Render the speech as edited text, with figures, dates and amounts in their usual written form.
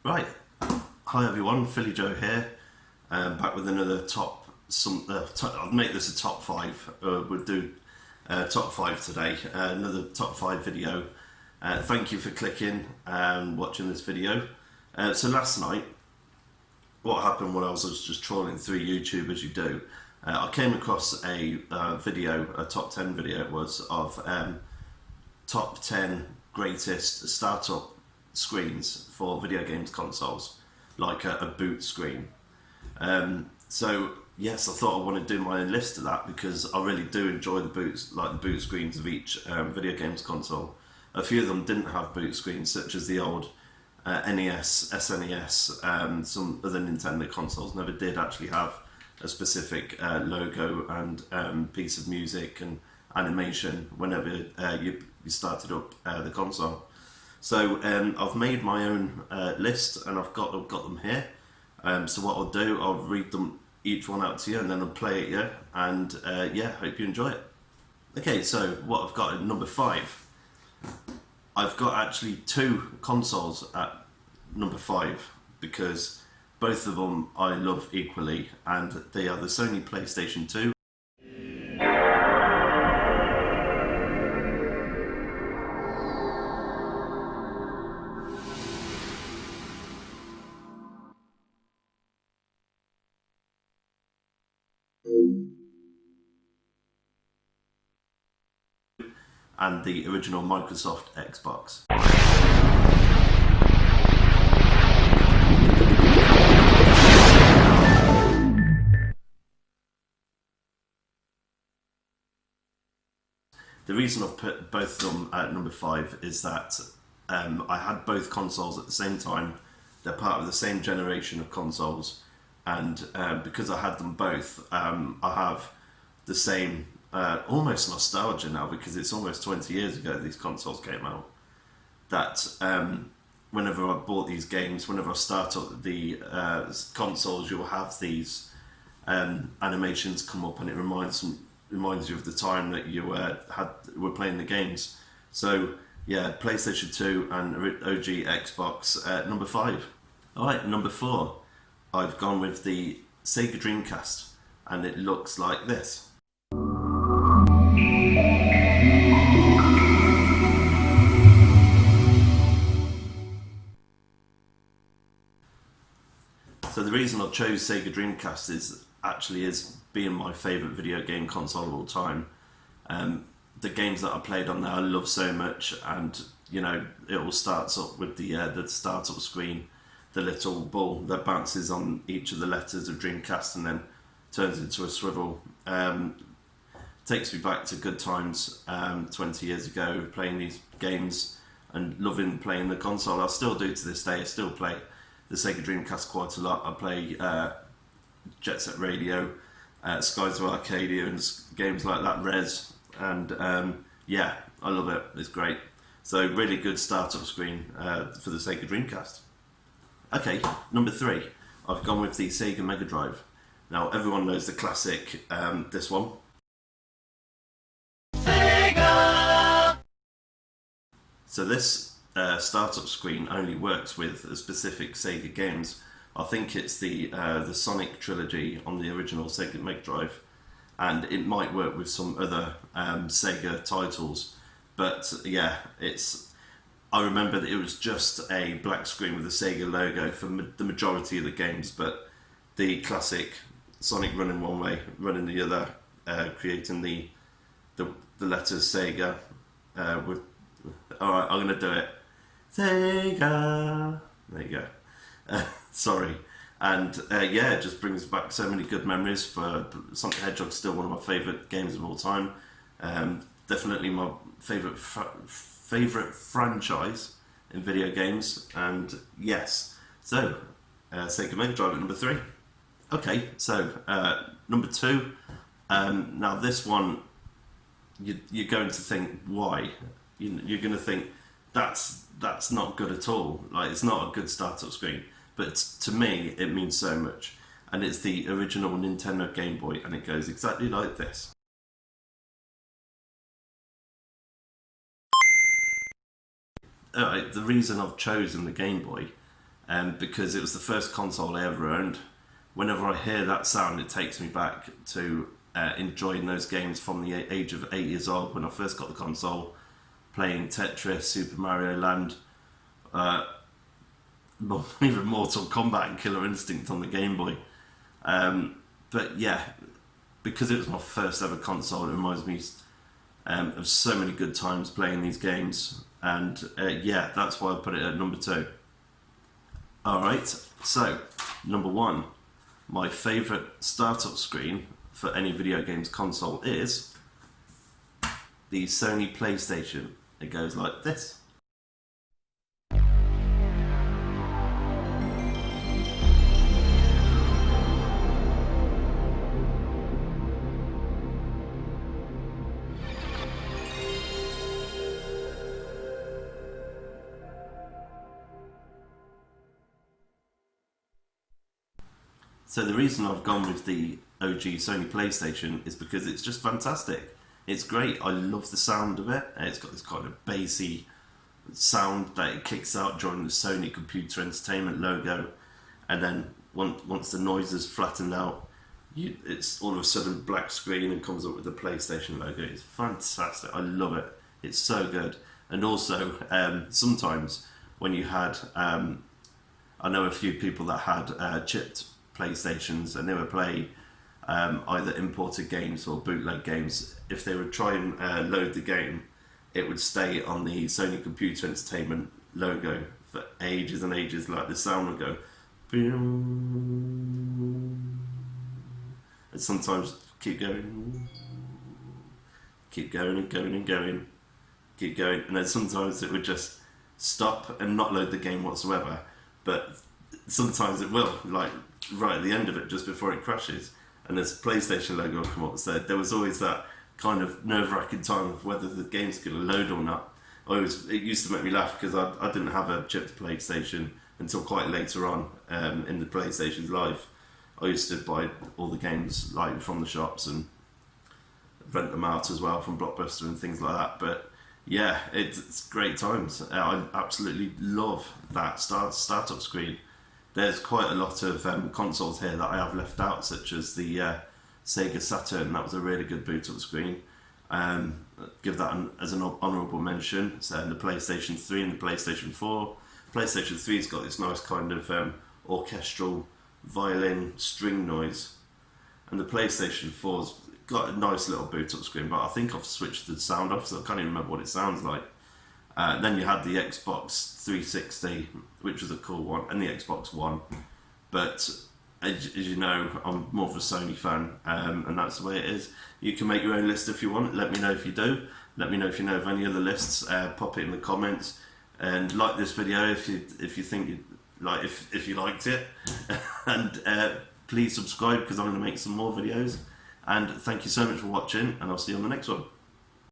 Right, hi everyone, Philly Joe here, back with another I'll make this a top five. We'll do top five today. Another top five video. Thank you for clicking and watching this video. So last night, what happened when I was just trawling through YouTube as you do, I came across a video, a top 10 video it was, of top 10 greatest startup screens for video games consoles, like a boot screen. So yes, I thought I want to do my own list of that because I really do enjoy the boots, like the boot screens of each video games console. A few of them didn't have boot screens, such as the old NES, SNES, some other Nintendo consoles never did actually have a specific logo and piece of music and animation whenever you started up the console. So I've made my own list and I've got them here. So what I'll do, I'll read them each one out to you and then I'll play it, yeah. And yeah, hope you enjoy it. Okay, so what I've got at number 5. I've got actually 2 consoles at number 5 because both of them I love equally, and they are the Sony Playstation 2. And the original Microsoft Xbox. The reason I've put both of them at number 5 is that I had both consoles at the same time. They're part of the same generation of consoles, and because I had them both, I have the same almost nostalgia now, because it's almost 20 years ago these consoles came out, that whenever I bought these games, whenever I start up the consoles, you'll have these animations come up, and it reminds you of the time that you were playing the games. So yeah, PlayStation 2 and OG Xbox at number 5. Alright, number 4, I've gone with the Sega Dreamcast, and it looks like this. So the reason I chose Sega Dreamcast is being my favourite video game console of all time. The games that I played on there I love so much, and you know, it all starts up with the startup screen, the little ball that bounces on each of the letters of Dreamcast and then turns into a swivel. Takes me back to good times 20 years ago, playing these games and loving playing the console. I still do to this day. I still play the Sega Dreamcast quite a lot. I play Jet Set Radio, Skies of Arcadia, and games like that, Res, and yeah, I love it. It's great. So really good startup screen for the Sega Dreamcast. Okay, number 3, I've gone with the Sega Mega Drive. Now everyone knows the classic, this one. Sega! So this startup screen only works with specific Sega games. I think it's the Sonic trilogy on the original Sega Mega Drive, and it might work with some other Sega titles, but yeah, I remember that it was just a black screen with the Sega logo for the majority of the games, but the classic Sonic running one way, running the other, creating the letters Sega with. Alright, I'm gonna do it. Sega. There you go. Sorry. And yeah, it just brings back so many good memories. For Sonic the Hedgehog's still one of my favourite games of all time. Definitely my favourite franchise in video games. And yes, so Sega Mega Drive at number 3. Okay, so number 2. Now this one, you're going to think, why? You're going to think that's not good at all. Like, it's not a good startup screen, but to me it means so much. And it's the original Nintendo Game Boy, and it goes exactly like this. The reason I've chosen the Game Boy because it was the first console I ever owned. Whenever I hear that sound, it takes me back to enjoying those games from the age of 8 years old when I first got the console, playing Tetris, Super Mario Land, even Mortal Kombat and Killer Instinct on the Game Boy. But yeah, because it was my first ever console, it reminds me of so many good times playing these games, and yeah, that's why I put it at number 2. Alright, so number 1, my favourite startup screen for any video games console is the Sony Playstation. It goes like this. So the reason I've gone with the OG Sony PlayStation is because it's just fantastic. It's great. I love the sound of it. It's got this kind of bassy sound that it kicks out during the Sony Computer Entertainment logo, and then once the noise is flattened out, it's all of a sudden black screen and comes up with the PlayStation logo. It's fantastic. I love it. It's so good. And also, sometimes when you had, I know a few people that had chipped PlayStations, and they would play either imported games or bootleg games. If they would try and load the game, it would stay on the Sony Computer Entertainment logo for ages and ages. Like the sound would go boom, and sometimes keep going and going and going, keep going, and then sometimes it would just stop and not load the game whatsoever. But sometimes it will, like right at the end of it, just before it crashes, and this PlayStation logo will come up. So there was always that kind of nerve-wracking time of whether the game's going to load or not. It used to make me laugh because I didn't have a chipped PlayStation until quite later on in the PlayStation's life. I used to buy all the games like from the shops and rent them out as well from Blockbuster and things like that. But yeah, it's great times. I absolutely love that startup screen. There's quite a lot of consoles here that I have left out, such as the Sega Saturn. That was a really good boot-up screen. Give that as an honourable mention. So the PlayStation 3 and the PlayStation 4. PlayStation 3's got this nice kind of orchestral violin string noise, and the PlayStation 4's got a nice little boot-up screen, but I think I've switched the sound off, so I can't even remember what it sounds like. Then you had the Xbox 360, which was a cool one, and the Xbox One. But as you know, I'm more of a Sony fan, and that's the way it is. You can make your own list if you want. Let me know if you do. Let me know if you know of any other lists. Pop it in the comments, and like this video if you think if you liked it, and please subscribe because I'm going to make some more videos. And thank you so much for watching, and I'll see you on the next one.